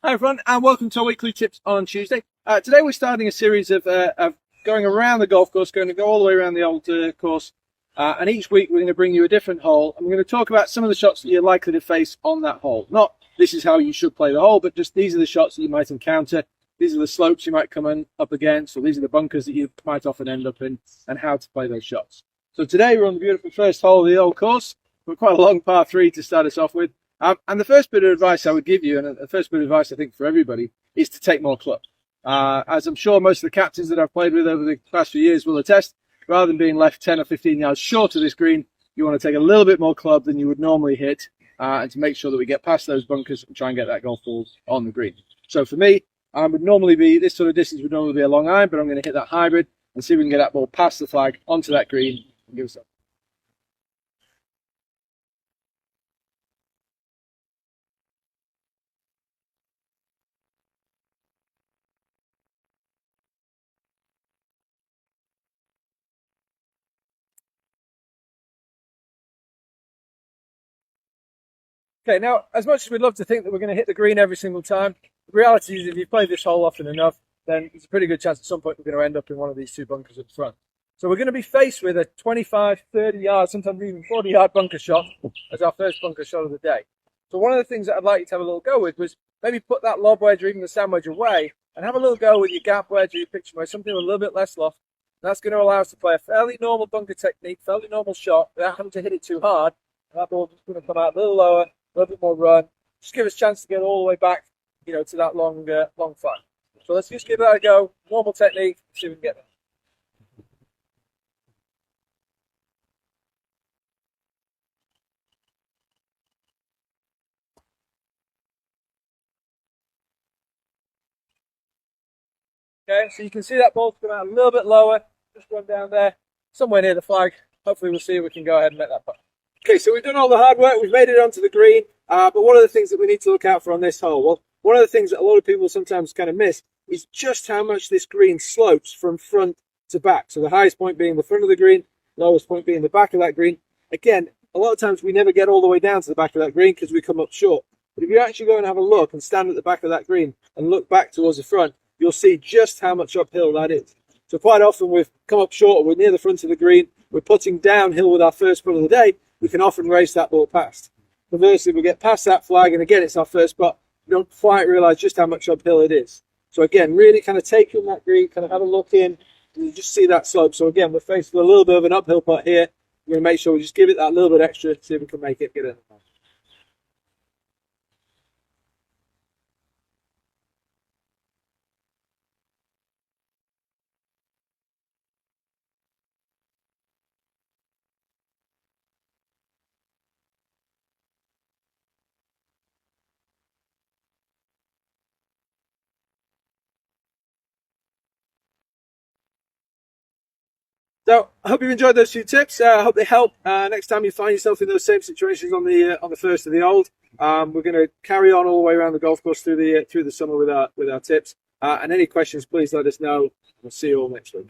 Hi everyone, and welcome to our weekly tips on Tuesday. Today we're starting a series of going around the golf course, going to go all the way around the old course, and each week we're going to bring you a different hole, and we're going to talk about some of the shots that you're likely to face on that hole. Not this is how you should play the hole, but just these are the shots that you might encounter, these are the slopes you might come up against, or these are the bunkers that you might often end up in, and how to play those shots. So today we're on the beautiful first hole of the old course. We're quite a long par 3 to start us off with. And the first bit of advice I would give you, and the first bit of advice I think for everybody, is to take more club. As I'm sure most of the captains that I've played with over the past few years will attest, rather than being left 10 or 15 yards short of this green, you want to take a little bit more club than you would normally hit, and to make sure that we get past those bunkers and try and get that golf ball on the green. So for me, this sort of distance would normally be a long iron, but I'm going to hit that hybrid and see if we can get that ball past the flag onto that green and give us a Okay, now, as much as we'd love to think that we're going to hit the green every single time, the reality is if you play this hole often enough, then there's a pretty good chance at some point we're going to end up in one of these two bunkers at the front. So we're going to be faced with a 25, 30 yard, sometimes even 40 yard bunker shot as our first bunker shot of the day. So one of the things that I'd like you to have a little go with was maybe put that lob wedge or even the sand wedge away and have a little go with your gap wedge or your pitching wedge, something with a little bit less loft. That's going to allow us to play a fairly normal bunker technique, fairly normal shot without having to hit it too hard. And that ball's just going to come out a little lower, a little bit more run, just give us a chance to get all the way back, to that long flag. So let's just give that a go. Normal technique, see if we can get there. Okay, so you can see that ball's come out a little bit lower, just run down there, somewhere near the flag. Hopefully we'll see if we can go ahead and make that putt. Okay, so we've done all the hard work, we've made it onto the green, but one of the things that we need to look out for on this hole, well, one of the things that a lot of people sometimes kind of miss is just how much this green slopes from front to back. So the highest point being the front of the green, lowest point being the back of that green. Again, a lot of times we never get all the way down to the back of that green because we come up short. But if you actually go and have a look and stand at the back of that green and look back towards the front, you'll see just how much uphill that is. So quite often we've come up short, we're near the front of the green, we're putting downhill with our first putt of the day, we can often race that ball past. Conversely, we get past that flag, and again, it's our first putt, we don't quite realise just how much uphill it is. So again, really kind of take on that green, kind of have a look in, and you just see that slope. So again, we're faced with a little bit of an uphill putt here. We're going to make sure we just give it that little bit extra, see if we can make it, get it. So I hope you've enjoyed those few tips. I hope they help. Next time you find yourself in those same situations on the first of the old, we're going to carry on all the way around the golf course through the summer with our tips. And any questions, please let us know. We'll see you all next week.